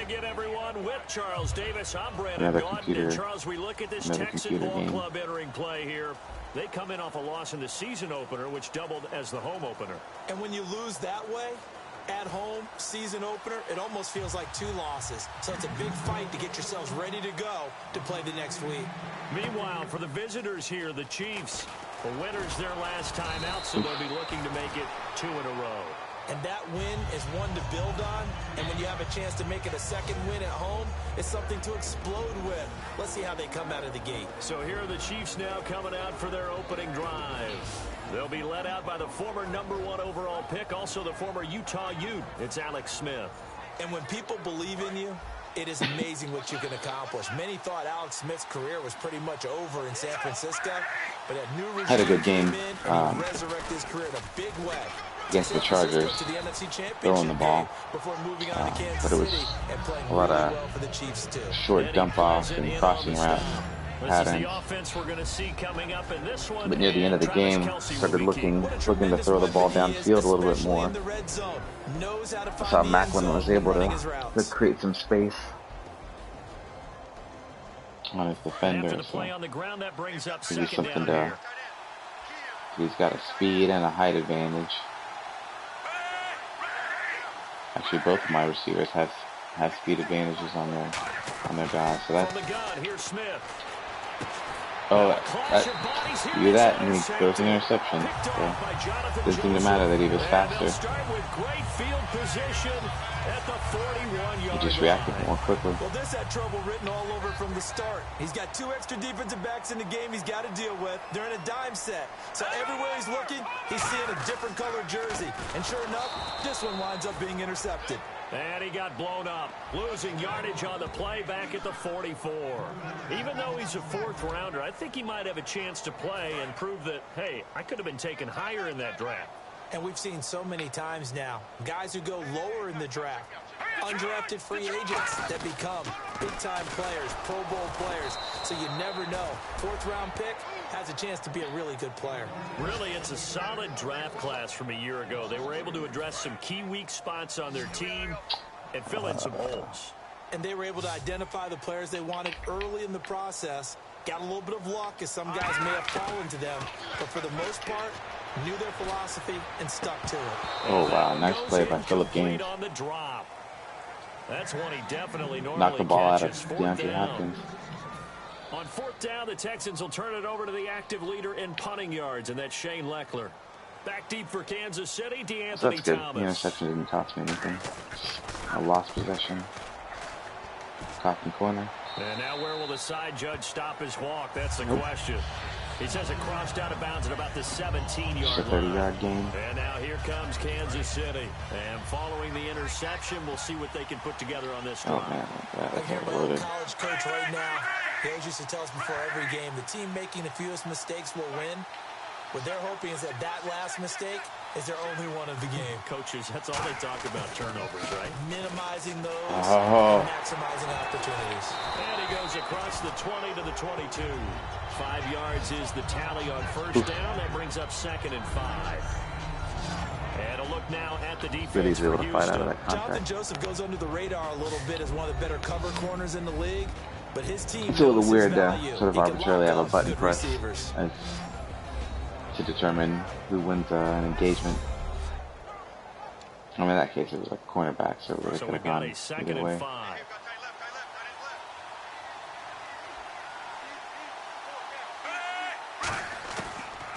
again, everyone, with Charles Davis. I'm Brandon Gaudin. And Charles, we look at this Texan ball club entering play here. They come in off a loss in the season opener, which doubled as the home opener. And when you lose that way, at home, season opener, it almost feels like 2 losses. So it's a big fight to get yourselves ready to go to play the next week. Meanwhile, for the visitors here, the Chiefs, the winners their last time out, so they'll be looking to make it 2 in a row. And that win is one to build on. And when you have a chance to make it a second win at home, it's something to explode with. Let's see how they come out of the gate. So here are the Chiefs now coming out for their opening drive. They'll be led out by the former #1 overall pick, also the former Utah Ute. It's Alex Smith. And when people believe in you, it is amazing what you can accomplish. Many thought Alex Smith's career was pretty much over in San Francisco, but a new regime had a good game. and he resurrected his career in a big way. Against the Chargers, throwing the ball, but it was a lot of short dump offs and crossing route patterns. But near the end of the game, started looking to throw the ball downfield a little bit more. I saw Macklin was able to create some space on his defender, so maybe something to. He's got a speed and a height advantage. Actually, both of my receivers have speed advantages on their guys, so that's. Oh, you do that, and he throws an interception. So doesn't even matter that he was faster. He just reacted more quickly. Well, this had trouble written all over from the start. He's got 2 extra defensive backs in the game he's got to deal with. They're in a dime set. So everywhere he's looking, he's seeing a different color jersey. And sure enough, this one winds up being intercepted. And he got blown up, losing yardage on the play back at the 44. Even though he's a 4th rounder, I think he might have a chance to play and prove that, hey, I could have been taken higher in that draft. And we've seen so many times now, guys who go lower in the draft, undrafted free agents that become big-time players, Pro Bowl players. So you never know. 4th round pick has a chance to be a really good player. Really, it's a solid draft class from a year ago. They were able to address some key weak spots on their team and fill in some holes. And they were able to identify the players they wanted early in the process. Got a little bit of luck, as some guys may have fallen to them. But for the most part, knew their philosophy and stuck to it. Oh, wow. Nice play by Phillip Gaines. On the drop. That's one he definitely normally knocked the ball out of catches. DeAndre Hopkins. On 4th down, the Texans will turn it over to the active leader in punting yards, and that's Shane Lechler. Back deep for Kansas City, DeAnthony So that's good. Thomas. The interception didn't cost me anything. A lost possession. Caught in corner. And now where will the side judge stop his walk? That's the question. He says it crossed out of bounds at about the 17-yard line. 30-yard gain. And now here comes Kansas City. And following the interception, we'll see what they can put together on this drive. Oh, man. I hear my old college coach right now. He always used to tell us before every game, the team making the fewest mistakes will win. What they're hoping is that last mistake is their only one of the game. Coaches, that's all they talk about, turnovers, right? Minimizing those, Oh. maximizing opportunities. And he goes across the 20 to the 22. 5 yards is the tally on 1st down. That brings up 2nd and 5. And a look now at the defense. Really able to fight out of that Jonathan contact. Joseph goes under the radar a little bit as one of the better cover corners in the league. But his team It's a little weird to value. sort of He can arbitrarily lock have a up button good press receivers. to determine who wins an engagement. I mean, in that case, it was like cornerback, so it really could have gone either way. 5.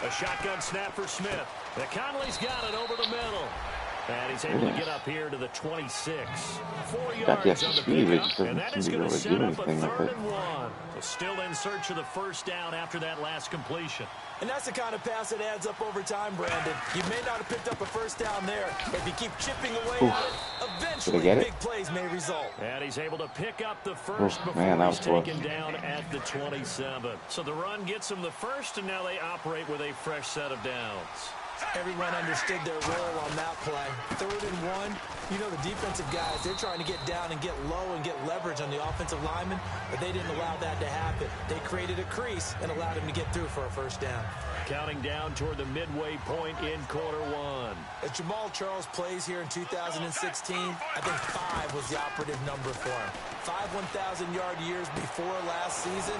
A shotgun snap for Smith. Conley's got it over the middle. And he's able to get up here to the 26. 4 yards on the pickup, and that is going to set up a 3rd and 1. So still in search of the 1st down after that last completion. And that's the kind of pass that adds up over time, Brandon. You may not have picked up a 1st down there, but if you keep chipping away at it, eventually big plays may result. And he's able to pick up the 1st before he's taken down at the 27. So the run gets him the 1st, and now they operate with a fresh set of downs. Everyone understood their role on that play. 3rd and 1. You know, the defensive guys, they're trying to get down and get low and get leverage on the offensive lineman, but they didn't allow that to happen. They created a crease and allowed him to get through for a first down. Counting down toward the midway point in quarter 1. As Jamal Charles plays here in 2016, I think 5 was the operative number for him. 5 1,000-yard years before last season,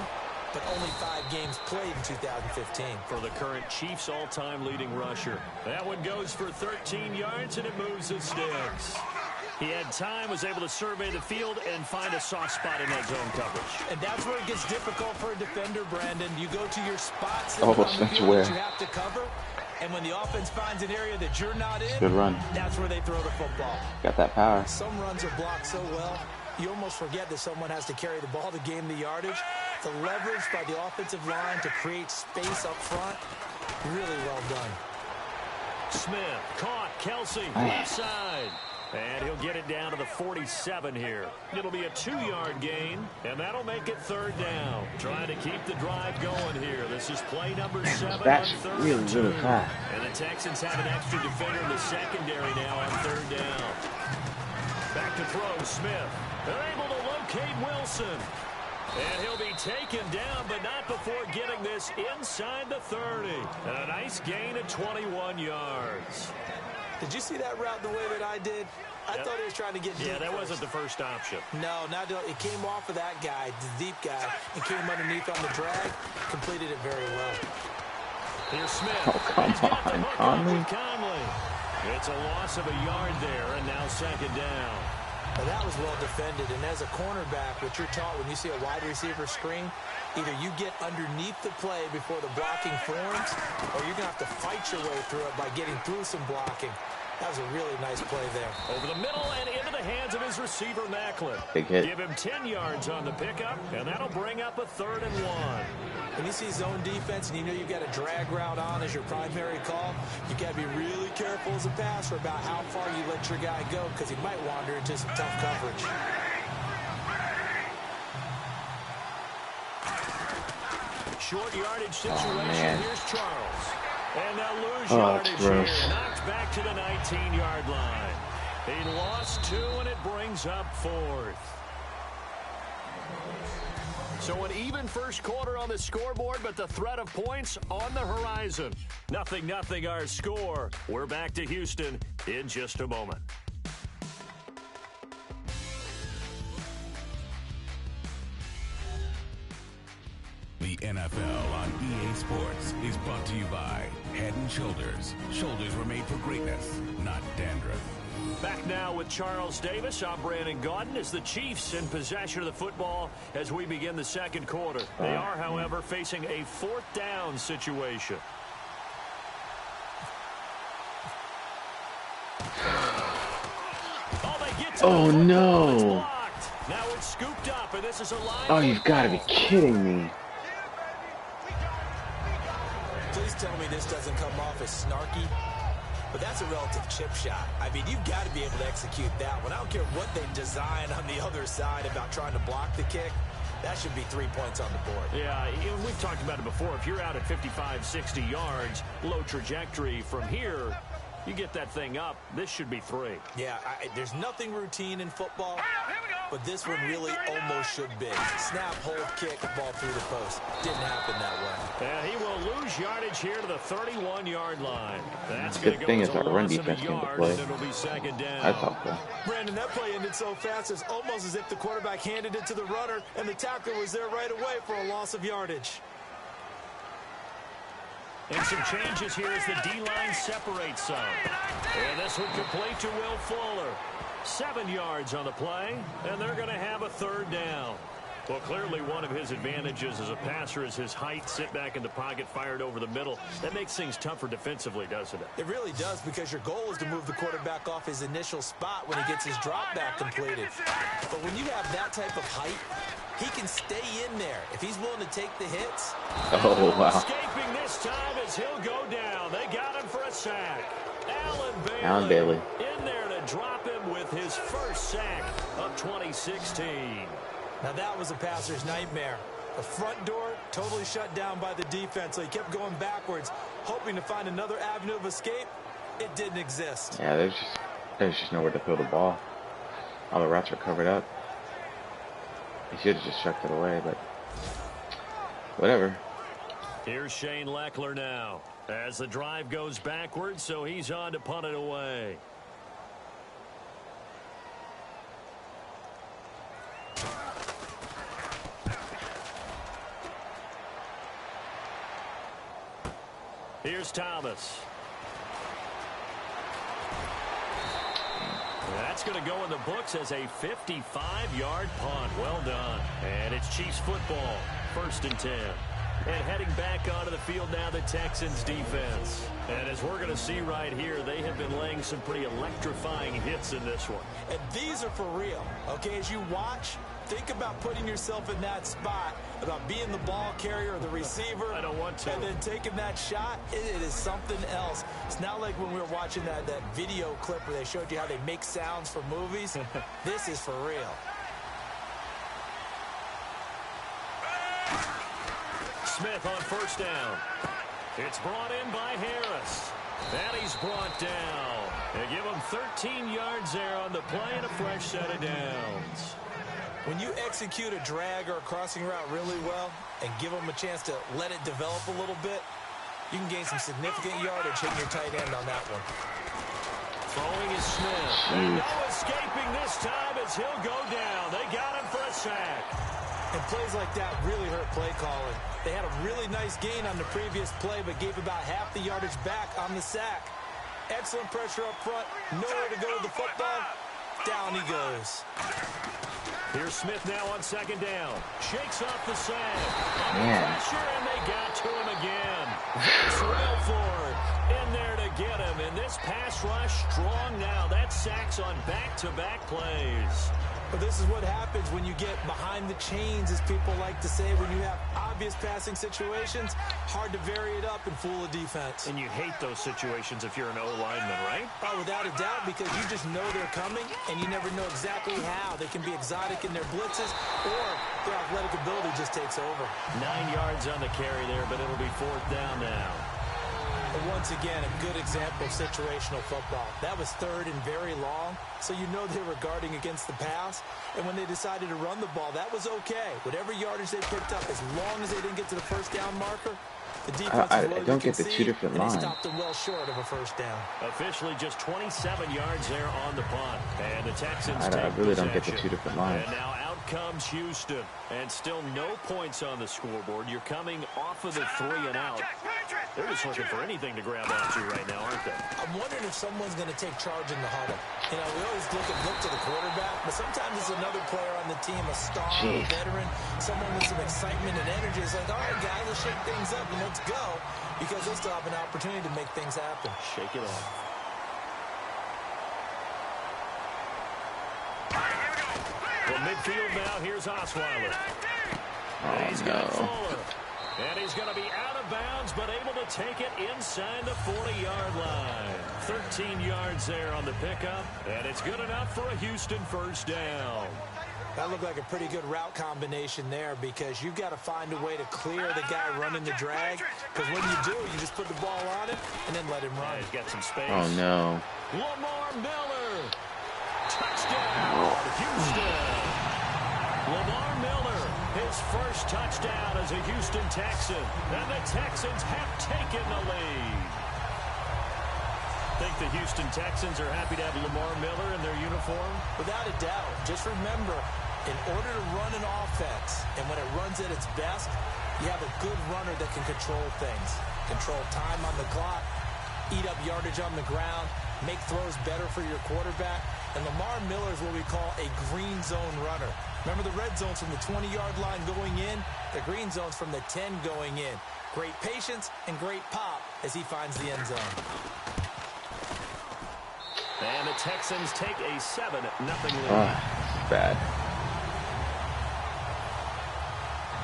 but only 5 games played in 2015. For the current Chiefs all-time leading rusher. That one goes for 13 yards, and it moves the sticks. He had time, was able to survey the field and find a soft spot in that zone coverage. And that's where it gets difficult for a defender, Brandon. You go to your spots on the field that you have to cover, and when the offense finds an area that you're not in, good run. That's where they throw the football. Got that power. Some runs are blocked so well, you almost forget that someone has to carry the ball to gain the yardage. The leverage by the offensive line to create space up front, really well done. Smith caught Kelsey left side. And he'll get it down to the 47 here. It'll be a 2-yard gain, and that'll make it 3rd down. Trying to keep the drive going here. This is play number 7 That's on 3rd really, and really 2. fast. And the Texans have an extra defender in the secondary now on 3rd down. Back to throw, Smith. They're able to locate Wilson. And he'll be taken down, but not before getting this inside the 30. And a nice gain of 21 yards. Did you see that route the way that I did? I thought he was trying to get deep. Yeah, that wasn't the first option. No, it came off of that guy, the deep guy, and came underneath on the drag. Completed it very well. Here's Smith. Oh, come on, Conley. It's a loss of a yard there, and now 2nd down. Well, that was well defended, and as a cornerback, what you're taught when you see a wide receiver screen, either you get underneath the play before the blocking forms, or you're going to have to fight your way through it by getting through some blocking. That was a really nice play there. Over the middle and into the hands of his receiver, Macklin. Big hit. Give him 10 yards on the pickup, and that'll bring up a 3rd and 1. When you see zone defense and you know you've got a drag route on as your primary call, you got to be really careful as a passer about how far you let your guy go because he might wander into some tough coverage. Short yardage situation. Here's Charles. And they'll lose yardage here. Knocked back to the 19-yard line. He lost 2, and it brings up 4th. So an even first quarter on the scoreboard, but the threat of points on the horizon. 0-0 our score. We're back to Houston in just a moment. The NFL on EA Sports is brought to you by Head & Shoulders. Shoulders were made for greatness, not dandruff. Back now with Charles Davis. I'm Brandon Gaudin. As the Chiefs in possession of the football as we begin the 2nd quarter. They are, however, facing a 4th down situation. Oh, no. Now it's scooped up, and this is a line. Oh, you've got to be kidding me. Please tell me this doesn't come off as snarky. But that's a relative chip shot. I mean, you've got to be able to execute that one. I don't care what they design on the other side about trying to block the kick. That should be 3 points on the board. Yeah, we've talked about it before. If you're out at 55, 60 yards, low trajectory from here, you get that thing up, this should be 3. Yeah, there's nothing routine in football, but this one really almost should be. Snap, hold, kick, ball through the post. Didn't happen that way. Yeah, he will lose yardage here to the 31-yard line. That's good thing it's our run defense came to play. It'll be 2nd down. I thought so. Brandon, that play ended so fast, it's almost as if the quarterback handed it to the runner, and the tackler was there right away for a loss of yardage. And some changes here as the D-line separates some. And this one complete to Will Fuller. 7 yards on the play, and they're going to have a 3rd down. Well, clearly one of his advantages as a passer is his height, sit back in the pocket, fired over the middle. That makes things tougher defensively, doesn't it? It really does, because your goal is to move the quarterback off his initial spot when he gets his drop back completed. But when you have that type of height, he can stay in there if he's willing to take the hits. Oh, wow. Escaping this time as he'll go down. They got him for a sack. Alan Bailey in there to drop him with his first sack of 2016. Now that was a passer's nightmare. The front door totally shut down by the defense, so he kept going backwards, hoping to find another avenue of escape. It didn't exist. Yeah, there's just nowhere to throw the ball. All the routes were covered up. He should have just chucked it away, but whatever. Here's Shane Leckler now as the drive goes backwards, so he's on to punt it away. Here's Thomas. That's going to go in the books as a 55-yard punt. Well done. And it's Chiefs football. 1st and 10. And heading back onto the field now, the Texans defense. And as we're going to see right here, they have been laying some pretty electrifying hits in this one. And these are for real. Okay, as you watch, think about putting yourself in that spot, about being the ball carrier or the receiver. I don't want to. And then taking that shot, it is something else. It's not like when we were watching that video clip where they showed you how they make sounds for movies. This is for real. Smith on 1st down. It's brought in by Harris. And he's brought down. They give him 13 yards there on the play and a fresh set of downs. When you execute a drag or a crossing route really well and give them a chance to let it develop a little bit, you can gain some significant yardage hitting your tight end on that one. Throwing is Smith. And no escaping this time as he'll go down. They got him for a sack. And plays like that really hurt play calling. They had a really nice gain on the previous play, but gave about half the yardage back on the sack. Excellent pressure up front. Nowhere to go with the football. Down he goes. Here's Smith now on 2nd down. Shakes off the sack. Under pressure, and they got to him again. Trailford in there to get him. And this pass rush strong now. That sack's on back-to-back plays. But this is what happens when you get behind the chains, as people like to say, when you have obvious passing situations. Hard to vary it up and fool a defense. And you hate those situations if you're an O-lineman, right? Oh, without a doubt, because you just know they're coming, and you never know exactly how. They can be exotic in their blitzes, or their athletic ability just takes over. 9 yards on the carry there, but it'll be 4th down now. But once again, a good example of situational football. That was 3rd and very long, so you know they were guarding against the pass. And when they decided to run the ball, that was okay. Whatever yardage they picked up, as long as they didn't get to the 1st down marker, the defense I don't get the 2 different lines. They stopped them well short of a 1st down. Officially just 27 yards there on the punt. And the Texans I really don't get the 2 different lines. And now out comes Houston. And still no points on the scoreboard. You're coming off of the 3 and out. They're just looking for anything to grab onto right now, aren't they? I'm wondering if someone's going to take charge in the huddle. You know, we always look to the quarterback, but sometimes it's another player on the team, a star, a veteran, someone with some excitement and energy. It's like, all right, guys, let's shake things up and let's go, because they still have an opportunity to make things happen. Shake it off. From midfield now, here's Osweiler. He's got Fuller. And he's going to be out of bounds, but able to take it inside the 40-yard line. 13 yards there on the pickup, and it's good enough for a Houston 1st down. That looked like a pretty good route combination there, because you've got to find a way to clear the guy running the drag, because when you do, you just put the ball on it and then let him run. He's got some space. Oh, no. Lamar Miller. Touchdown, Houston. Lamar Miller, his 1st touchdown as a Houston Texan. And the Texans have taken the lead. Think the Houston Texans are happy to have Lamar Miller in their uniform? Without a doubt. Just remember, in order to run an offense, and when it runs at its best, you have a good runner that can control things. Control time on the clock, eat up yardage on the ground, make throws better for your quarterback. And Lamar Miller is what we call a green zone runner. Remember the red zone's from the 20-yard line going in, the green zone's from the 10 going in. Great patience and great pop as he finds the end zone. And the Texans take a 7-0 lead. Bad.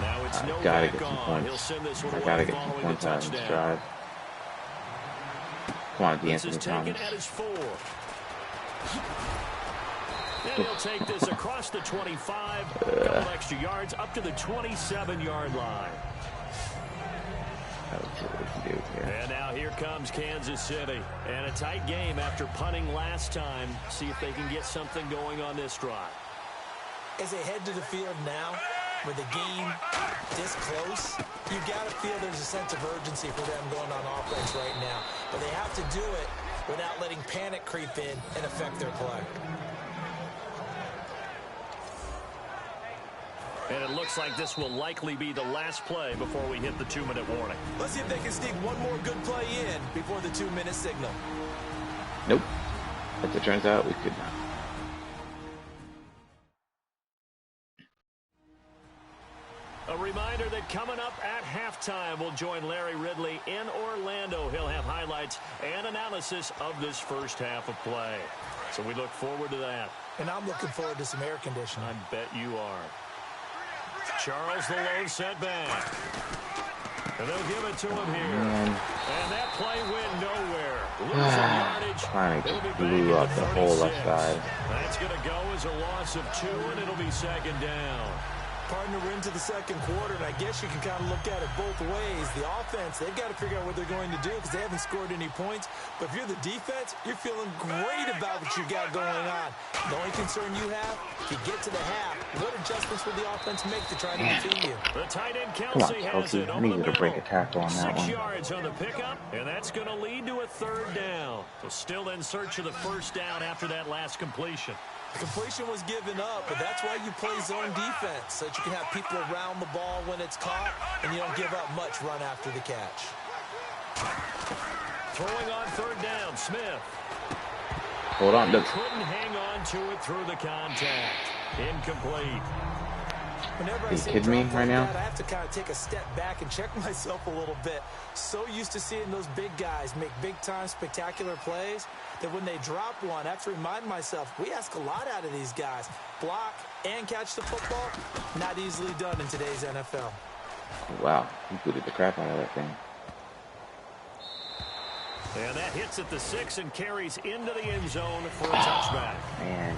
Now it's no gotta back get some on. points. He'll send this one I away gotta get some following the points out of this touchdown. drive. Come on, This is D'Anthony taken Thomas. at his 4. And he'll take this across the 25, a couple extra yards up to the 27-yard line. And now here comes Kansas City. And a tight game after punting last time. See if they can get something going on this drive. As they head to the field now, with the game this close, you got to feel there's a sense of urgency for them going on offense right now. But they have to do it without letting panic creep in and affect their play. And it looks like this will likely be the last play before we hit the 2-minute warning. Let's see if they can sneak one more good play in before the 2-minute signal. Nope. As it turns out, we could not. A reminder that coming up at halftime, we'll join Larry Ridley in Orlando. He'll have highlights and analysis of this first half of play. So we look forward to that. And I'm looking forward to some air conditioning. I bet you are. Charles the lone setback. And they'll give it to him here. And that play went nowhere. Losing yardage. Finally just blew up the whole left side. That's going to go as a loss of 2, and it'll be second down. Partner, we're into the second quarter, and I guess you can kind of look at it both ways. The offense, they've got to figure out what they're going to do because they haven't scored any points. But if you're the defense, you're feeling great about what you got going on. The only concern you have, if you get to the half, what adjustments will the offense make to try to defeat you? The tight end Come on, Kelsey has Kelsey. it I over the needed to middle. break a tackle on that 6 one. yards on the pickup, and that's going to lead to a third down. So still in search of the first down after that last completion. Completion was given up, but that's why you play zone defense, so that you can have people around the ball when it's caught, and you don't give up much run after the catch. Throwing on third down, Smith. Hold on, look. Couldn't hang on to it through the contact. Incomplete. Whenever Are I you see kidding me right now? I have to kind of take a step back and check myself a little bit. So used to seeing those big guys make big-time spectacular plays that when they drop one, I have to remind myself, we ask a lot out of these guys. Block and catch the football, not easily done in today's NFL. Wow, he booted the crap out of that thing. And that hits at the 6 and carries into the end zone for a touchback. Man.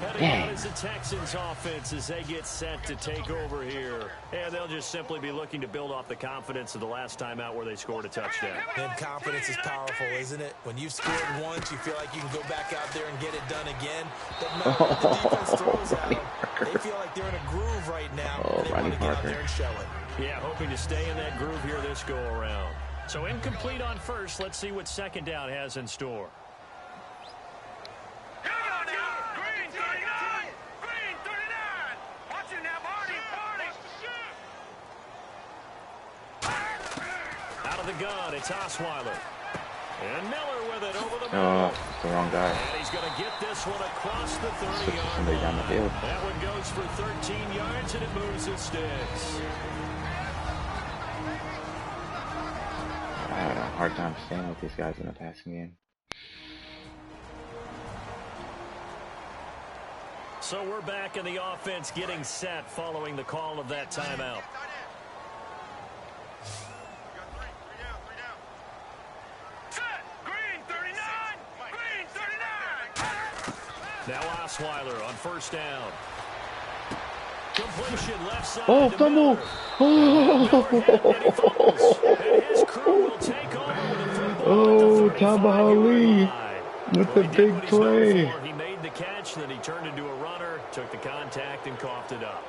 Heading out is the Texans offense as they get set to take over here. And they'll just simply be looking to build off the confidence of the last time out where they scored a touchdown. And confidence is powerful, isn't it? When you've scored once, you feel like you can go back out there and get it done again. Doesn't matter what the defense throws at them. They feel like they're in a groove right now. And they want to get out there and show it. Yeah, hoping to stay in that groove here this go-around. So incomplete on first. Let's see what second down has in store. The gun, it's Osweiler. And Miller with it over the middle. Oh, the wrong guy. And he's going to get this one across the 30-yard Somebody down the field. That one goes for 13 yards, and it moves the sticks. I had a hard time staying with these guys in the passing game. So we're back in the offense getting set following the call of that timeout. Now Osweiler on first down. Completion left side. Oh, fumble! Oh, Tabahali with the big play. He made the catch, then he turned into a runner, took the contact, and coughed it up.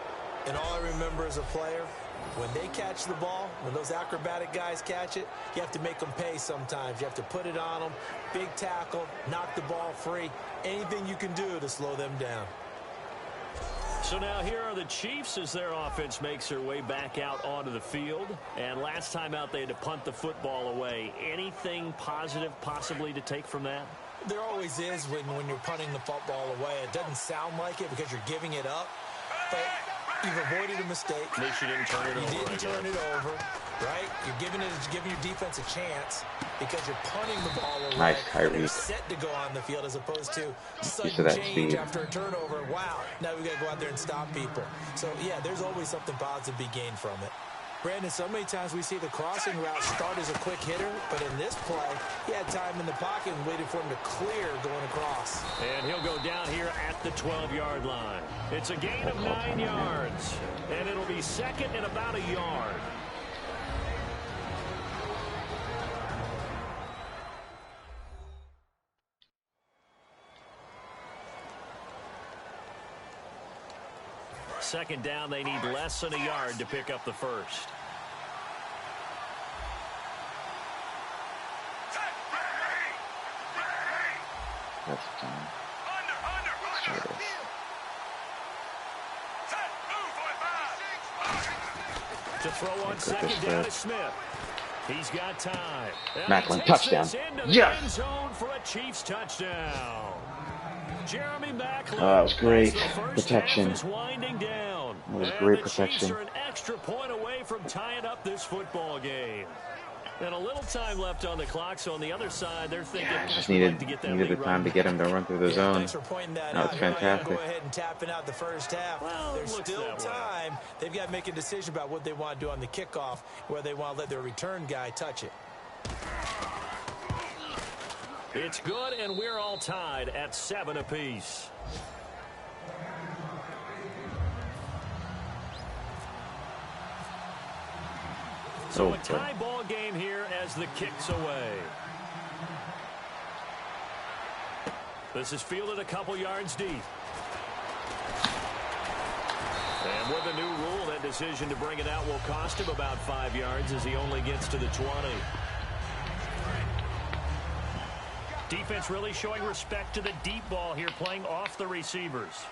And all I remember as a player, when they catch the ball, when those acrobatic guys catch it, you have to make them pay sometimes. You have to put it on them, big tackle, knock the ball free. Anything you can do to slow them down. So now here are the Chiefs as their offense makes their way back out onto the field. And last time out they had to punt the football away. Anything positive possibly to take from that? There always is when you're punting the football away. It doesn't sound like it because you're giving it up. But you've avoided a mistake. At least you didn't turn it over. You didn't turn it over, right? You're giving your defense a chance because you're punting the ball away. Nice, Kyrie. They're set to go on the field as opposed to sudden change speed. after a turnover. Wow, now we got to go out there and stop people. So, yeah, there's always something positive to be gained from it. Brandon, so many times we see the crossing route start as a quick hitter, but in this play, he had time in the pocket and waited for him to clear going across. And he'll go down here at the 12-yard line. It's a gain of 9 yards, and it'll be second and about a yard. Second down, they need less than a yard to pick up the first. That's time. To throw on second down to Smith. He's got time. Macklin, touchdown. Yes. End zone for a Chiefs touchdown. Jeremy Macklin. Oh, that was great protection. Winding down. That was great protection. The Chiefs are an extra point away from tying up this football game. And a little time left on the clock, so on the other side, they're thinking just needed the time to get him to run through the zone. Thanks for pointing that out. That was fantastic. Go ahead and tapping out the first half. Well, there's still time. They've got to make a decision about what they want to do on the kickoff, whether they want to let their return guy touch it. It's good, and we're all tied at 7 apiece. So a tie ball game here as the kick's away. This is fielded a couple yards deep. And with the new rule, that decision to bring it out will cost him about 5 yards as he only gets to the 20. Defense really showing respect to the deep ball here, playing off the receivers.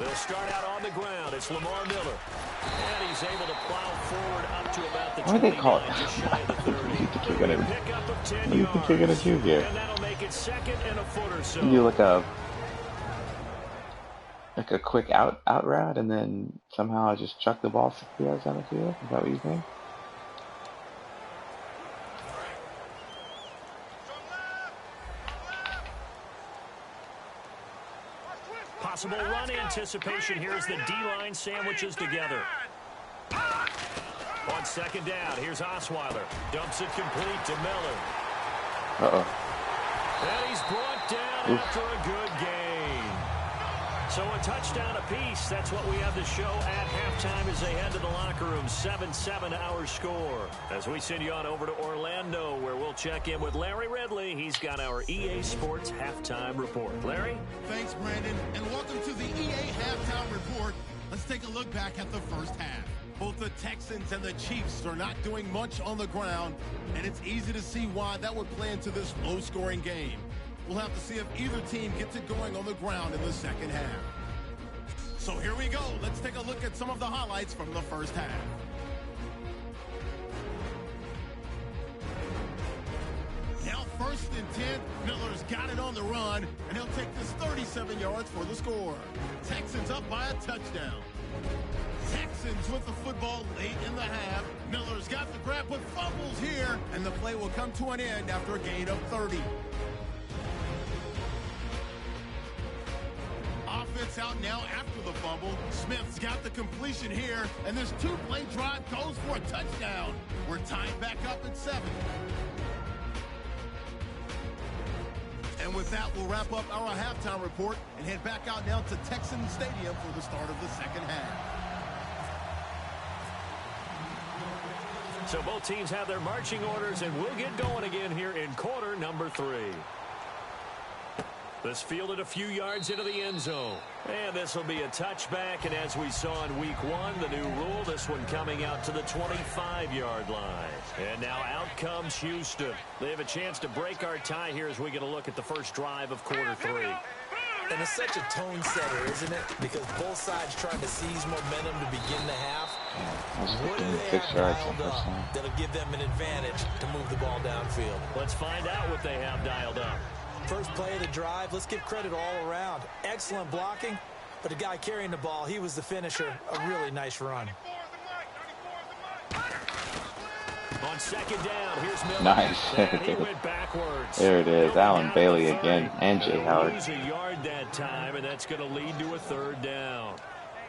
They'll start out on the ground. It's Lamar Miller. And he's able to plow forward up to about the 20. What do they call it? Just shy of the 30. What do you think you're going to do here? And that'll make it second and a foot or so. You do like a quick out route and then somehow just chuck the ball 60 yards down the field? Is that what you think? Possible run anticipation here as the D-line sandwiches together. On second down, here's Osweiler. Dumps it complete to Miller. Uh-oh. And he's brought down after a good gain. So a touchdown apiece. That's what we have to show at halftime as they head to the locker room. 7-7 our score. As we send you on over to Orlando, where we'll check in with Larry Ridley. He's got our EA Sports halftime report. Larry? Thanks, Brandon, and welcome to the EA halftime report. Let's take a look back at the first half. Both the Texans and the Chiefs are not doing much on the ground, and it's easy to see why that would play into this low-scoring game. We'll have to see if either team gets it going on the ground in the second half. So here we go. Let's take a look at some of the highlights from the first half. Now 1st and 10, Miller's got it on the run, and he'll take this 37 yards for the score. Texans up by a touchdown. Texans with the football late in the half. Miller's got the grab, but fumbles here, and the play will come to an end after a gain of 30. Offense out now after the fumble. Smith's got the completion here, and this two-play drive goes for a touchdown. We're tied back up at 7. And with that, we'll wrap up our halftime report and head back out now to Texan Stadium for the start of the second half. So both teams have their marching orders, and we'll get going again here in quarter number 3. This fielded a few yards into the end zone. And this will be a touchback, and as we saw in week 1, the new rule, this one coming out to the 25-yard line. And now out comes Houston. They have a chance to break our tie here as we get a look at the first drive of quarter 3. And it's such a tone setter, isn't it? Because both sides trying to seize momentum to begin the half. What do they have dialed up that'll give them an advantage to move the ball downfield? Let's find out what they have dialed up. First play of the drive, let's give credit all around. Excellent blocking, but the guy carrying the ball, he was the finisher. A really nice run. On second down, here's Miller. Nice. He went backwards. There it is. Allen Bailey again, and Jay Howard. Lose a yard that time, and that's going to lead to a third down.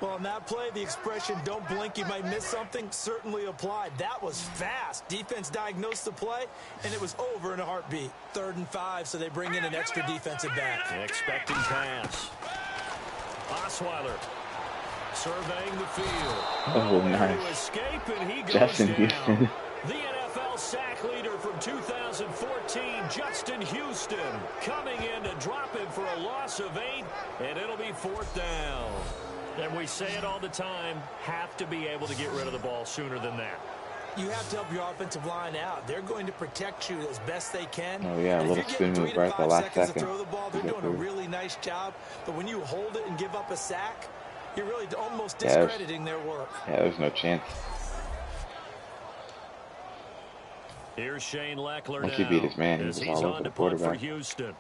Well, on that play, the expression, don't blink, you might miss something, certainly applied. That was fast. Defense diagnosed the play, and it was over in a heartbeat. 3rd and 5, so they bring in an extra defensive back. Expecting pass. Osweiler surveying the field. Oh, nice. Escape, and he goes Justin down. Houston. The NFL sack leader from 2014, Justin Houston, coming in to drop him for a loss of 8, and it'll be 4th down. And we say it all the time, have to be able to get rid of the ball sooner than that. You have to help your offensive line out. They're going to protect you as best they can. Oh, yeah, a little spin move right at the last second. To throw the ball, they're doing a really nice job. But when you hold it and give up a sack, you're really almost discrediting their work. Yeah, there's no chance. Here's Shane Leckler Once he beat his man, he was all over the quarterback. For Houston.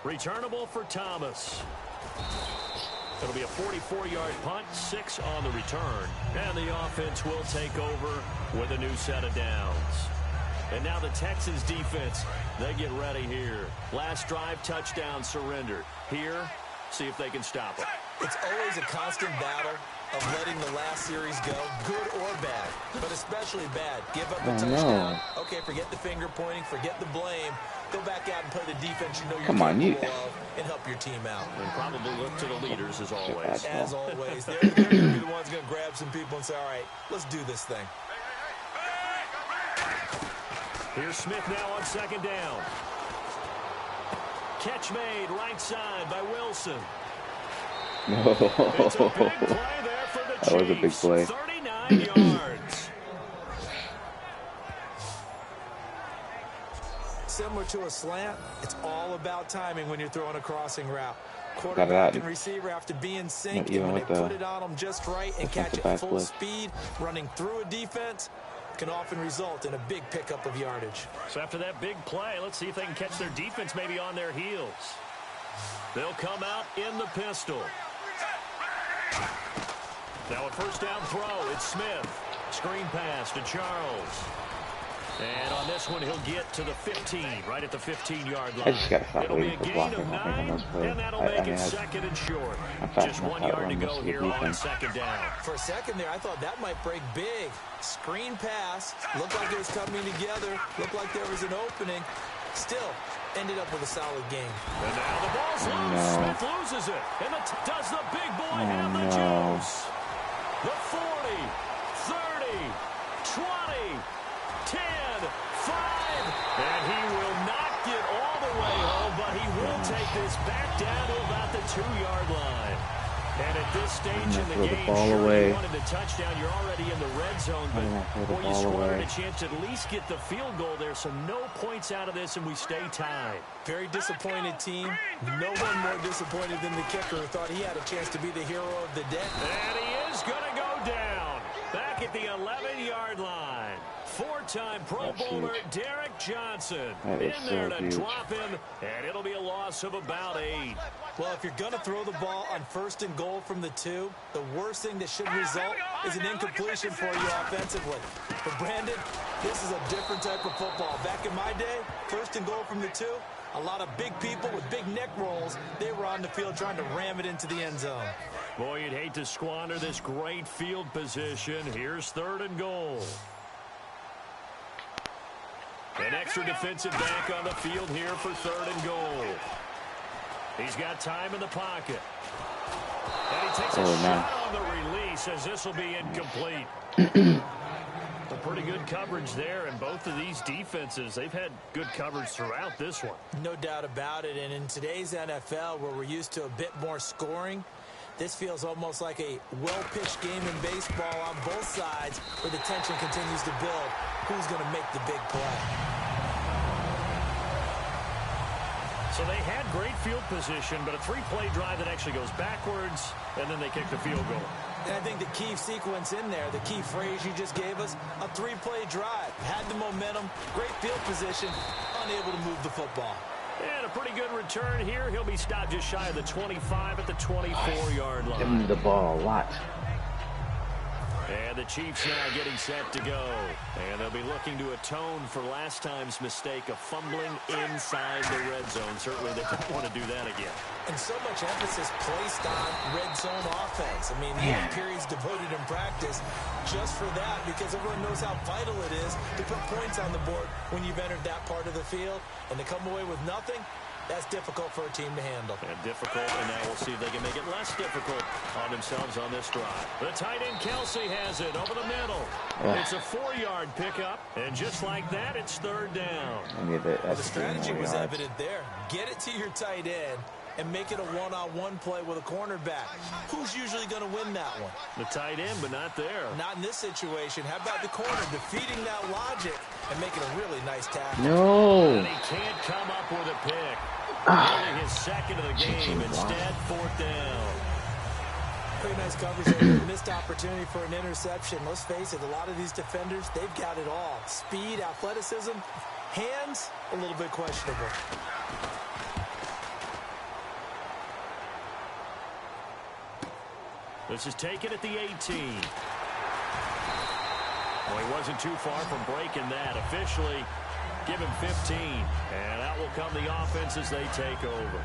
Returnable for Thomas. It'll be a 44-yard punt, 6 on the return. And the offense will take over with a new set of downs. And now the Texans defense, they get ready here. Last drive, touchdown, surrendered. Here, see if they can stop it. It's always a constant battle of letting the last series go, good or bad, but especially bad. Give up a touchdown. No. Okay, forget the finger pointing, forget the blame. Go back out and play the defense you know you're capable of and help your team out. And probably look to the leaders as always. As always. They're going to be the ones going to grab some people and say, all right, let's do this thing. Here's Smith now on 2nd down. Catch made right side by Wilson. No. It's a big play there for the Chiefs. That was a big play. 39 yards. Similar to a slant, it's all about timing when you're throwing a crossing route. Quarterback and receiver have to be in sync, and when they put it on them just right and catch it full speed, running through a defense, can often result in a big pickup of yardage. So after that big play, let's see if they can catch their defense maybe on their heels. They'll come out in the pistol. Now a 1st down throw. It's Smith. Screen pass to Charles. And on this one, he'll get to the 15, right at the 15-yard line. I just gotta stop It'll be waiting a for gain blocking of 9, on those plays. and that'll make it 2nd and short. Just 1 yard to go here on 2nd down. For a second there, I thought that might break big. Screen pass. Looked like it was coming together. Looked like there was an opening. Still, ended up with a solid game. And now the ball's loose. Smith loses it. And does the big boy have the juice? The 40, 30, 20, 10, 5. And he will not get all the way home, but he will take this back down to about the 2-yard line. And at this stage in the game, sure, you wanted the touchdown. You're already in the red zone, but boy, you squandered a chance to at least get the field goal there. So no points out of this, and we stay tied. Very disappointed team. No one more disappointed than the kicker who thought he had a chance to be the hero of the day. And he is going to go down back at the 11-yard line. 4-time Pro Bowler Derek Johnson in there to drop him, and it'll be a loss of about 8. Well, if you're going to throw the ball on 1st and goal from the 2, the worst thing that should result is an incompletion for you offensively. But Brandon, this is a different type of football. Back in my day, 1st and goal from the 2, a lot of big people with big neck rolls, they were on the field trying to ram it into the end zone. Boy, you'd hate to squander this great field position. Here's 3rd and goal. An extra defensive back on the field here for 3rd and goal. He's got time in the pocket. And he takes a shot on the release as this will be incomplete. A pretty good coverage there, and both of these defenses, they've had good coverage throughout this one. No doubt about it, and in today's NFL, where we're used to a bit more scoring, this feels almost like a well-pitched game in baseball on both sides where the tension continues to build. Who's going to make the big play? So they had great field position, but a 3-play drive that actually goes backwards, and then they kick the field goal. And I think the key sequence in there, the key phrase you just gave us, a 3-play drive. Had the momentum, great field position, unable to move the football. And a pretty good return here. He'll be stopped just shy of the 25 at the 24-yard line. Give him the ball a lot. And the Chiefs now getting set to go. And they'll be looking to atone for last time's mistake of fumbling inside the red zone. Certainly they don't want to do that again. And so much emphasis placed on red zone offense. I mean, the periods devoted in practice just for that, because everyone knows how vital it is to put points on the board when you've entered that part of the field. And to come away with nothing, that's difficult for a team to handle. And difficult, and now we'll see if they can make it less difficult on themselves on this drive. The tight end KC has it over the middle. It's a 4-yard pickup, and just like that, it's third down. The strategy was evident there. Get it to your tight end and make it a one-on-one play with a cornerback. Who's usually going to win that one? The tight end, but not there. Not in this situation. How about the corner defeating that logic and making a really nice tackle? No. And he can't come up with a pick. Only his second of the game. Instead, fourth down. Very nice coverage there. Missed opportunity for an interception. Let's face it, a lot of these defenders, they've got it all. Speed, athleticism, hands, a little bit questionable. This is taken at the 18. Well, he wasn't too far from breaking that. Officially, give him 15. And out will come the offense as they take over.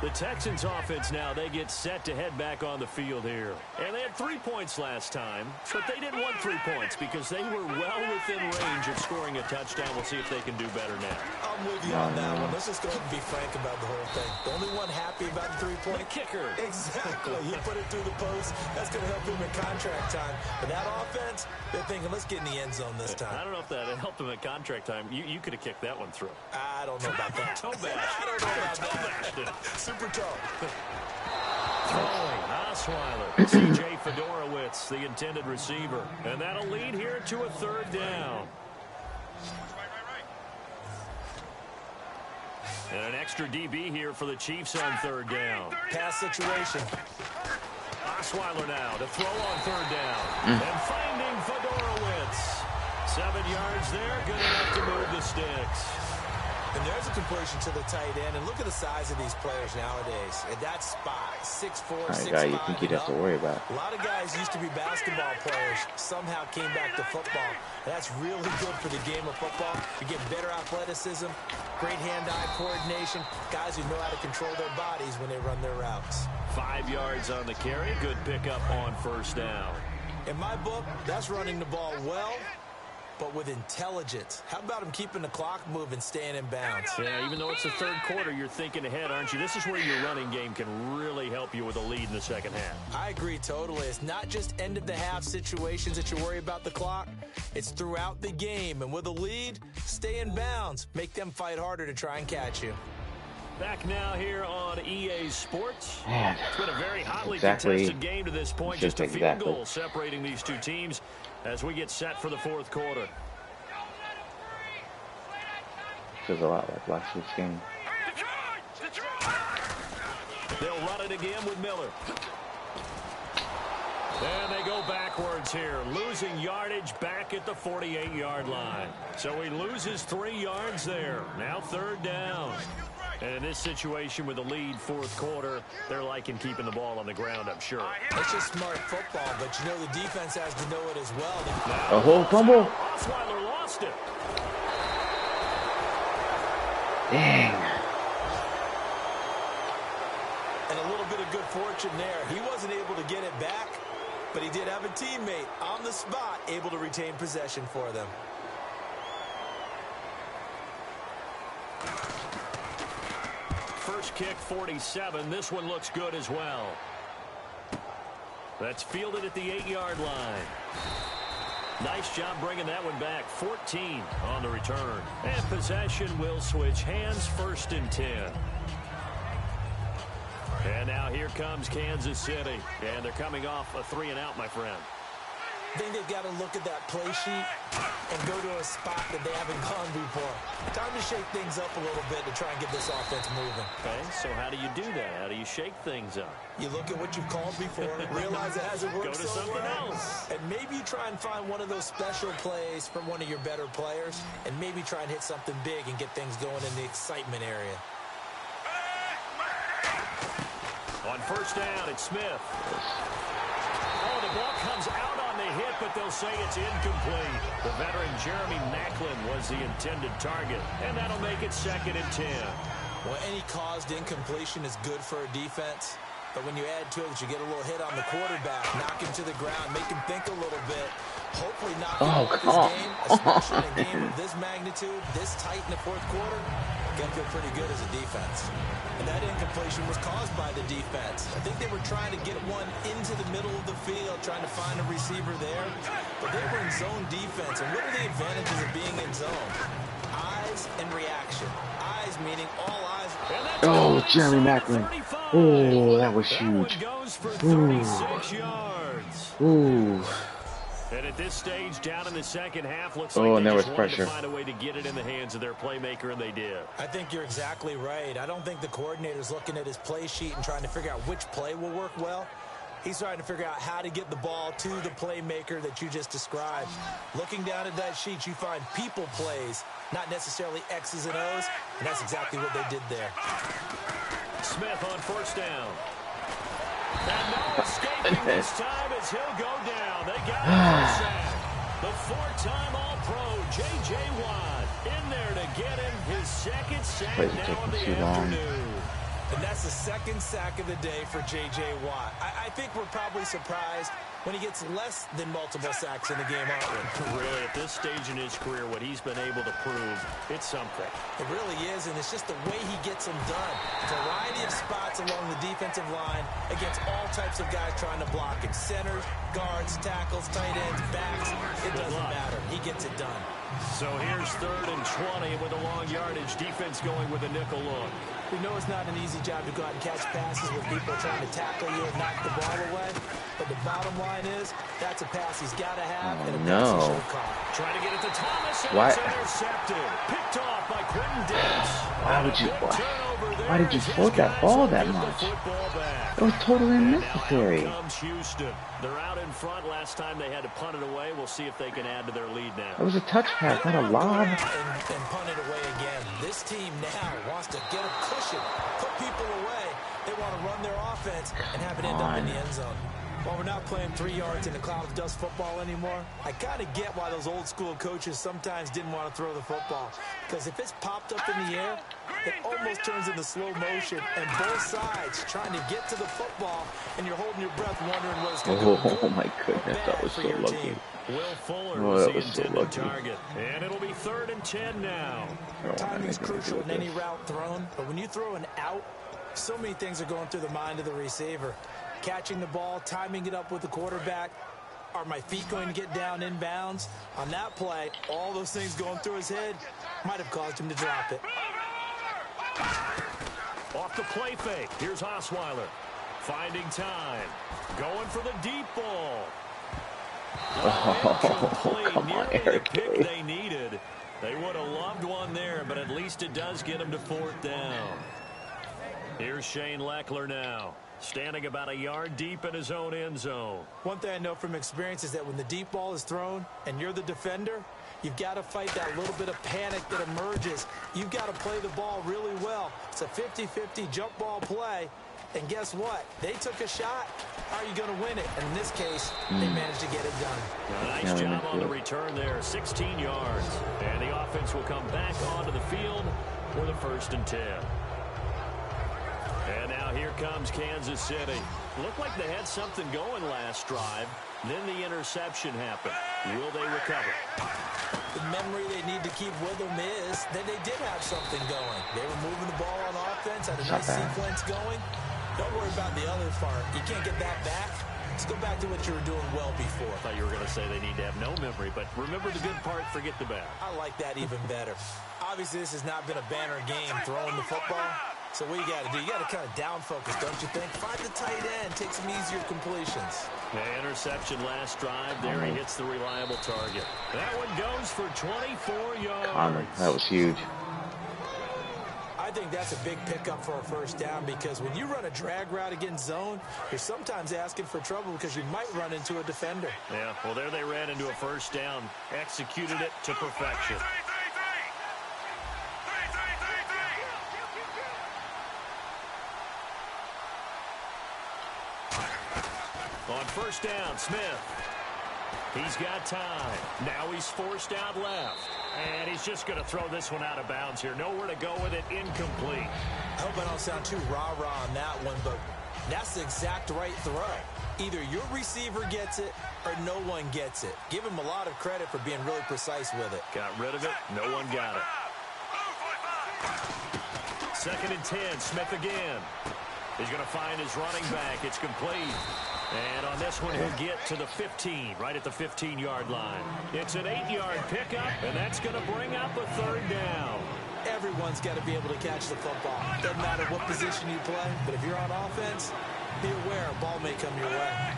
The Texans offense now, they get set to head back on the field here. And they had 3 points last time, but they didn't want 3 points because they were well within range of scoring a touchdown. We'll see if they can do better now. I'm with you on that one. Let's just go ahead and be frank about the whole thing. The only one happy about the 3-point kicker. Exactly. He put it through the post. That's going to help him in contract time. But that offense, they're thinking, let's get in the end zone this time. I don't know if that helped him at contract time. You could have kicked that one through. I don't know about that. Toe bash. I don't know about that. Super toe. Throwing, Osweiler. C.J. Fedorowicz, the intended receiver. And that'll lead here to a third down. And an extra DB here for the Chiefs on third down. Pass situation. Osweiler now to throw on third down. And finding Fedorowicz. 7 yards there, good enough to move the sticks. And there's a completion to the tight end. And look at the size of these players nowadays. At that spot, 6'4", 6'5". Guy you think you'd have to worry about. A lot of guys used to be basketball players, somehow came back to football. And that's really good for the game of football. You get better athleticism, great hand-eye coordination, guys who know how to control their bodies when they run their routes. 5 yards on the carry, good pickup on first down. In my book, that's running the ball well, but with intelligence. How about him keeping the clock moving, staying in bounds? Yeah, even though it's the third quarter, you're thinking ahead, aren't you? This is where your running game can really help you with a lead in the second half. I agree totally. It's not just end-of-the-half situations that you worry about the clock. It's throughout the game. And with a lead, stay in bounds. Make them fight harder to try and catch you. Back now here on EA Sports. Man, it's been a very hotly contested game to this point. Just a field goal separating these two teams as we get set for the fourth quarter. Feels a lot like last week's game. They'll run it again with Miller. And they go backwards here, losing yardage back at the 48-yard line. So he loses 3 yards there. Now third down. And in this situation with the lead fourth quarter, they're liking keeping the ball on the ground, I'm sure. It's just smart football, but you know the defense has to know it as well. A whole fumble. Osweiler lost it. Dang. And a little bit of good fortune there. He wasn't able to get it back, but he did have a teammate on the spot able to retain possession for them. First kick, 47. This one looks good as well. That's fielded at the 8-yard line. Nice job bringing that one back. 14 on the return. And possession will switch hands, first and 10. And now here comes Kansas City. And they're coming off a 3-and-out, my friend. I think they've got to look at that play sheet and go to a spot that they haven't gone before. Time to shake things up a little bit to try and get this offense moving. Okay, so how do you do that? How do you shake things up? You look at what you've called before, realize it hasn't worked go to so something well, else. and maybe try and find one of those special plays from one of your better players, and maybe try and hit something big and get things going in the excitement area. On first down, it's Smith. Oh, the ball comes out on the hit, but will say it's incomplete. The veteran Jeremy Maclin was the intended target, and that'll make it 2nd and 10. Well, any caused incompletion is good for a defense. But when you add to it that you get a little hit on the quarterback, knock him to the ground, make him think a little bit, hopefully knock him off his game, especially in a game of this magnitude, this tight in the 4th quarter, got to feel pretty good as a defense. And that incompletion was caused by the defense. I think they were trying to get one into the middle of the field, trying to find a receiver there. But they were in zone defense. And what are the advantages of being in zone? Eyes and reaction. Eyes meaning all eyes. Oh, Jeremy Maclin. Oh, that was huge. Goes for 36 yards. Ooh. And at this stage, down in the 2nd half, looks and like they there was just wanted pressure. to find a way to get it in the hands of their playmaker, and they did. I think you're exactly right. I don't think the coordinator's looking at his play sheet and trying to figure out which play will work well. He's trying to figure out how to get the ball to the playmaker that you just described. Looking down at that sheet, you find people plays, not necessarily X's and O's, and that's exactly what they did there. Smith on 1st down. And no escaping this time as he'll go down. They got him for a sack. The 4-time All-Pro, J.J. Watt, in there to get him his 2nd sack now in the afternoon. And that's the 2nd sack of the day for J.J. Watt. I think we're probably surprised when he gets less than multiple sacks in the game, aren't we? Really, at this stage in his career, what he's been able to prove, it's something. It really is, and it's just the way he gets them done. Variety of spots along the defensive line against all types of guys trying to block him. Centers, guards, tackles, tight ends, backs. It doesn't matter. He gets it done. So here's 3rd and 20 with a long yardage. Defense going with a nickel look. We know it's not an easy job to go out and catch passes when people are trying to tackle you and knock the ball away. But the bottom line is, that's a pass he's got to have and a pass he should have caught. Trying to get it to Thomas, and What? it's intercepted. Picked off by Quentin Dix. Why did you float that ball that much? It was totally unnecessary. Comes Houston. They're out in front. Last time they had to punt it away. We'll see if they can add to their lead now. It was a touch pass, not a lob. And punt it away again. This team now wants to get a cushion, put people away. They want to run their offense and have it end up in the end zone. While we're not playing 3 yards in a cloud of dust football anymore, I kind of get why those old school coaches sometimes didn't want to throw the football. Because if it's popped up in the air, it almost turns into slow motion, and both sides trying to get to the football, and you're holding your breath wondering what it's going to go good. Oh my goodness, that was so lucky. Will Fuller was the intended target, and it'll be 3rd and 10 now. Timing's crucial in any route thrown, but when you throw an out, so many things are going through the mind of the receiver. Catching the ball, timing it up with the quarterback. Are my feet going to get down inbounds? On that play, all those things going through his head might have caused him to drop it. Off the play fake. Here's Osweiler. Finding time. Going for the deep ball. Oh, come on, Eric. The pick they needed. They would have loved one there, but at least it does get them to 4th down. Here's Shane Leckler now. Standing about a yard deep in his own end zone. One thing I know from experience is that when the deep ball is thrown and you're the defender, you've got to fight that little bit of panic that emerges. You've got to play the ball really well. It's a 50-50 jump ball play. And guess what? They took a shot. How are you going to win it? And in this case, they managed to get it done. Nice job on the return there. 16 yards. And the offense will come back onto the field for the 1st and 10. And now here comes Kansas City. Looked like they had something going last drive. Then the interception happened. Will they recover? The memory they need to keep with them is that they did have something going. They were moving the ball on offense, had a nice sequence going. Don't worry about the other part. You can't get that back. Let's go back to what you were doing well before. I thought you were going to say they need to have no memory, but remember the good part, forget the bad. I like that even better. Obviously, this has not been a banner game throwing the football. So what you got to do, you got to kind of down focus, don't you think? Find the tight end, take some easier completions. The interception last drive. There he hits the reliable target. That one goes for 24 yards. That was huge. I think that's a big pickup for a 1st down because when you run a drag route against zone, you're sometimes asking for trouble because you might run into a defender. Yeah, well, there they ran into a 1st down, executed it to perfection. On 1st down, Smith. He's got time. Now he's forced out left. And he's just going to throw this one out of bounds here. Nowhere to go with it. Incomplete. I hope I don't sound too rah-rah on that one, but that's the exact right throw. Either your receiver gets it or no one gets it. Give him a lot of credit for being really precise with it. Got rid of it. No one got it. 2nd and 10. Smith again. He's going to find his running back. It's complete. And on this one, he'll get to the 15, right at the 15-yard line. It's an 8-yard pickup, and that's going to bring up a 3rd down. Everyone's got to be able to catch the football. Doesn't matter what position you play, but if you're on offense, be aware a ball may come your way.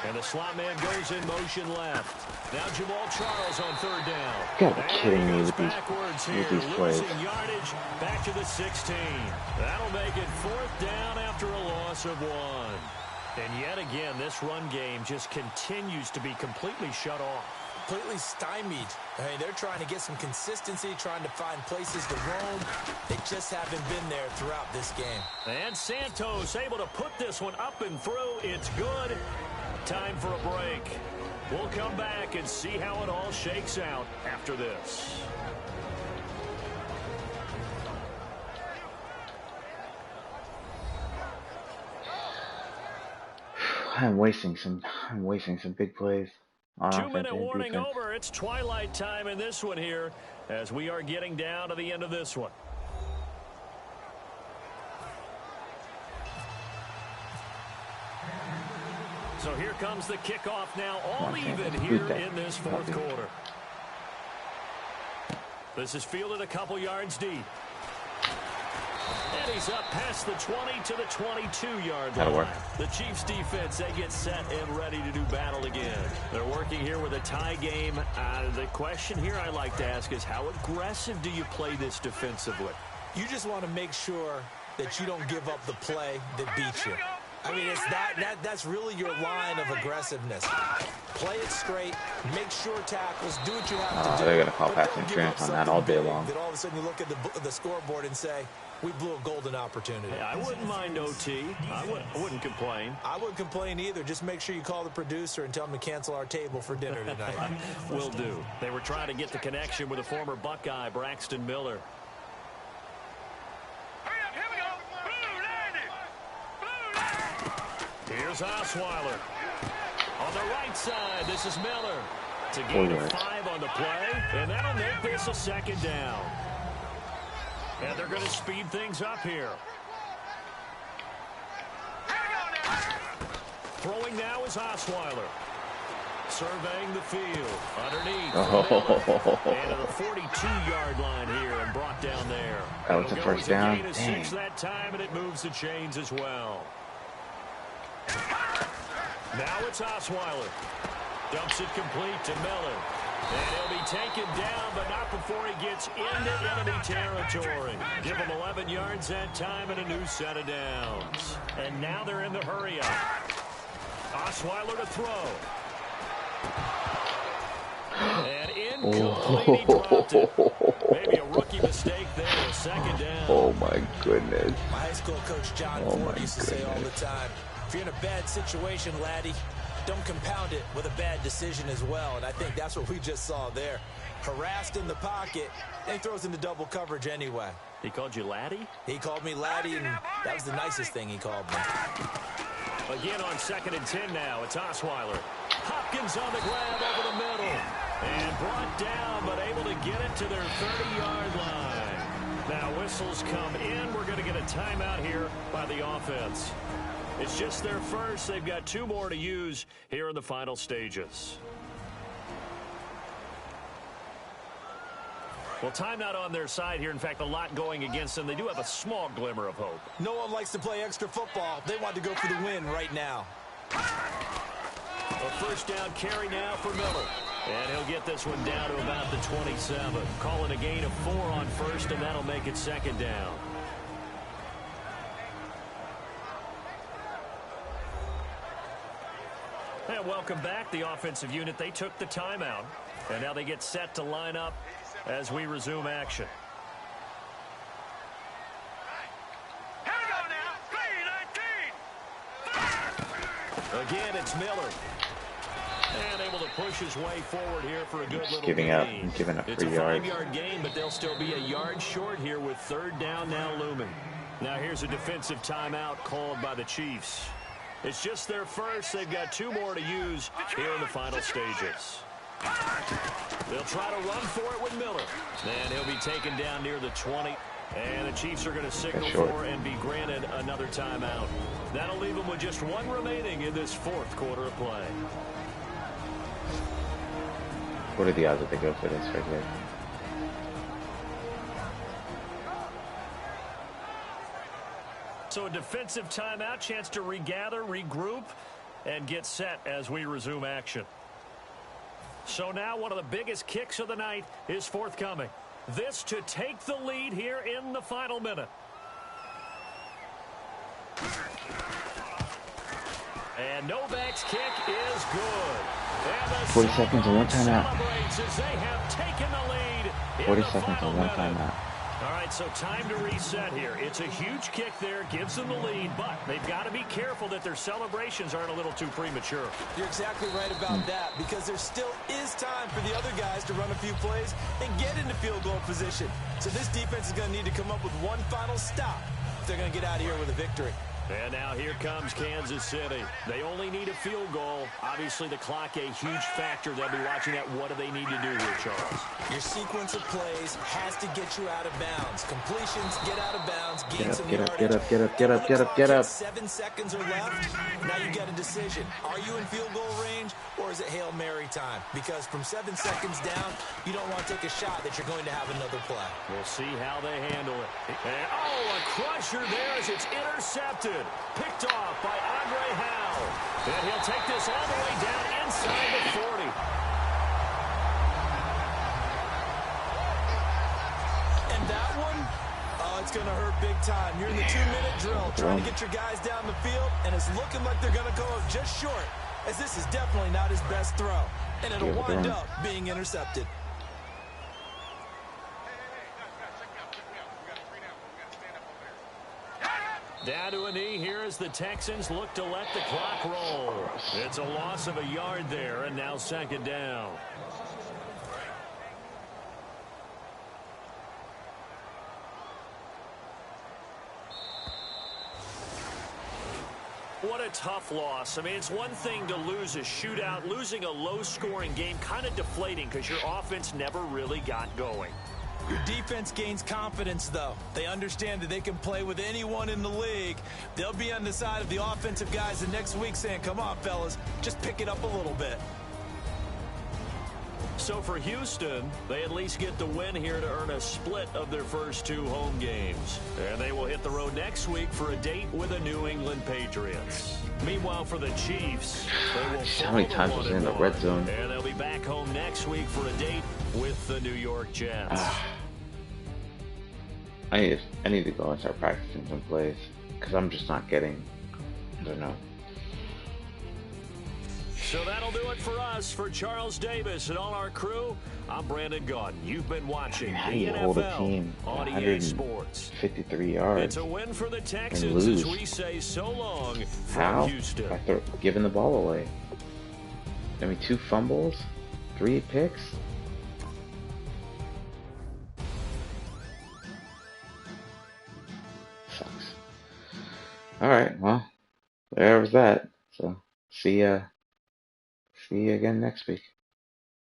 And the slot man goes in motion left. Now Jamal Charles on 3rd down. You gotta be kidding me with these plays. Losing yardage back to the 16. That'll make it 4th down after a loss of 1. And yet again, this run game just continues to be completely shut off. Completely stymied. I mean, they're trying to get some consistency, trying to find places to roam. They just haven't been there throughout this game. And Santos able to put this one up and through. It's good. Time for a break. We'll come back and see how it all shakes out after this. I'm wasting some big plays. 2-minute warning over. It's twilight time in this one here as we are getting down to the end of this one. So here comes the kickoff now, all even here in this 4th quarter. This is fielded a couple yards deep. And he's up past the 20 to the 22-yard line. The Chiefs defense, they get set and ready to do battle again. They're working here with a tie game. The question here I like to ask is how aggressive do you play this defensively? You just want to make sure that you don't give up the play that beats you. I mean, it's that's really your line of aggressiveness. Play it straight, make sure tackles, do what you have to do. They're going to call pass interference on that all day long. That all of a sudden you look at the scoreboard and say, we blew a golden opportunity. Yeah, I wouldn't mind OT. I wouldn't complain. I wouldn't complain either. Just make sure you call the producer and tell him to cancel our table for dinner tonight. Will do. They were trying to get the connection with a former Buckeye, Braxton Miller. Here's Osweiler. On the right side, this is Miller. It's a gain of 5 on the play, and that'll make this a 2nd down. And they're going to speed things up here. Throwing now is Osweiler. Surveying the field. Underneath. And to the 42-yard line here and brought down there. That was the 1st down. Gain of 6 that time, and it moves the chains as well. Now it's Osweiler. Dumps it complete to Miller. And he'll be taken down, but not before he gets into enemy territory. Give him 11 yards that time and a new set of downs. And now they're in the hurry up. Osweiler to throw. And incomplete, he dropped it. Maybe a rookie mistake there, a 2nd down. Oh my goodness. My high school coach John Ford used to say all the time, if you're in a bad situation, laddie, don't compound it with a bad decision as well. And I think that's what we just saw there. Harassed in the pocket, and he throws into double coverage anyway. He called you laddie? He called me laddie, and that was the nicest thing he called me. Again on 2nd and 10 now. It's Osweiler. Hopkins on the grab over the middle. And brought down, but able to get it to their 30-yard line. Now whistles come in. We're going to get a timeout here by the offense. It's just their first. They've got 2 more to use here in the final stages. Well, timeout on their side here. In fact, a lot going against them. They do have a small glimmer of hope. No one likes to play extra football. They want to go for the win right now. A 1st down carry now for Miller. And he'll get this one down to about the 27. Calling a gain of 4 on 1st, and that'll make it 2nd down. And welcome back. The offensive unit, they took the timeout. And now they get set to line up as we resume action. Again, it's Miller. And able to push his way forward here for a good little giving gain. up 3 yards. It's a 5-yard gain, but they'll still be a yard short here with 3rd down now looming. Now here's a defensive timeout called by the Chiefs. It's just their first. They've got 2 more to use here in the final stages. They'll try to run for it with Miller. And he'll be taken down near the 20. And the Chiefs are going to signal for and be granted another timeout. That'll leave them with just 1 remaining in this 4th quarter of play. What are the odds that they go for this right here? So a defensive timeout, chance to regather, regroup, and get set as we resume action. So now one of the biggest kicks of the night is forthcoming. This to take the lead here in the final minute. And Novak's kick is good. 40 seconds and 1 timeout. 40 40 seconds and 1 timeout. All right, so time to reset here. It's a huge kick there, gives them the lead, but they've got to be careful that their celebrations aren't a little too premature. You're exactly right about that, because there still is time for the other guys to run a few plays and get into field goal position. So this defense is going to need to come up with one final stop if they're going to get out of here with a victory. And now here comes Kansas City. They only need a field goal. Obviously, the clock a huge factor. They'll be watching that. What do they need to do here, Charles? Your sequence of plays has to get you out of bounds. Completions, get out of bounds, gain some Get up. 7 seconds are left. Now you get a decision. Are you in field goal range, or is it Hail Mary time? Because from 7 seconds down, you don't want to take a shot that you're going to have another play. We'll see how they handle it. And, a crusher there as it's intercepted. Picked off by Andre Howe. And he'll take this all the way down inside the 40. And that one, oh, it's going to hurt big time. You're in the 2-minute drill trying to get your guys down the field, and it's looking like they're going to go up just short, as this is definitely not his best throw. And it'll wind up being intercepted. Down to a knee here as the Texans look to let the clock roll. It's a loss of a yard there, and now 2nd down. What a tough loss. I mean, it's one thing to lose a shootout. Losing a low-scoring game, kind of deflating because your offense never really got going. Your defense gains confidence, though. They understand that they can play with anyone in the league. They'll be on the side of the offensive guys the next week saying, come on, fellas, just pick it up a little bit. So for Houston, they at least get the win here to earn a split of their first 2 home games. And they will hit the road next week for a date with the New England Patriots. Meanwhile, for the Chiefs, they will how many times was in the red zone? And they'll be back home next week for a date with the New York Jets. I need to go and start practicing some plays because I'm just not getting. I don't know. So that'll do it for us. For Charles Davis and all our crew, I'm Brandon Gaudin. You've been watching the NFL on EA Sports. 53 yards. It's a win for the Texans as we say so long from Houston. After giving the ball away. I mean, 2 fumbles, 3 picks. Sucks. Alright, well, there was that. So, see you again next week.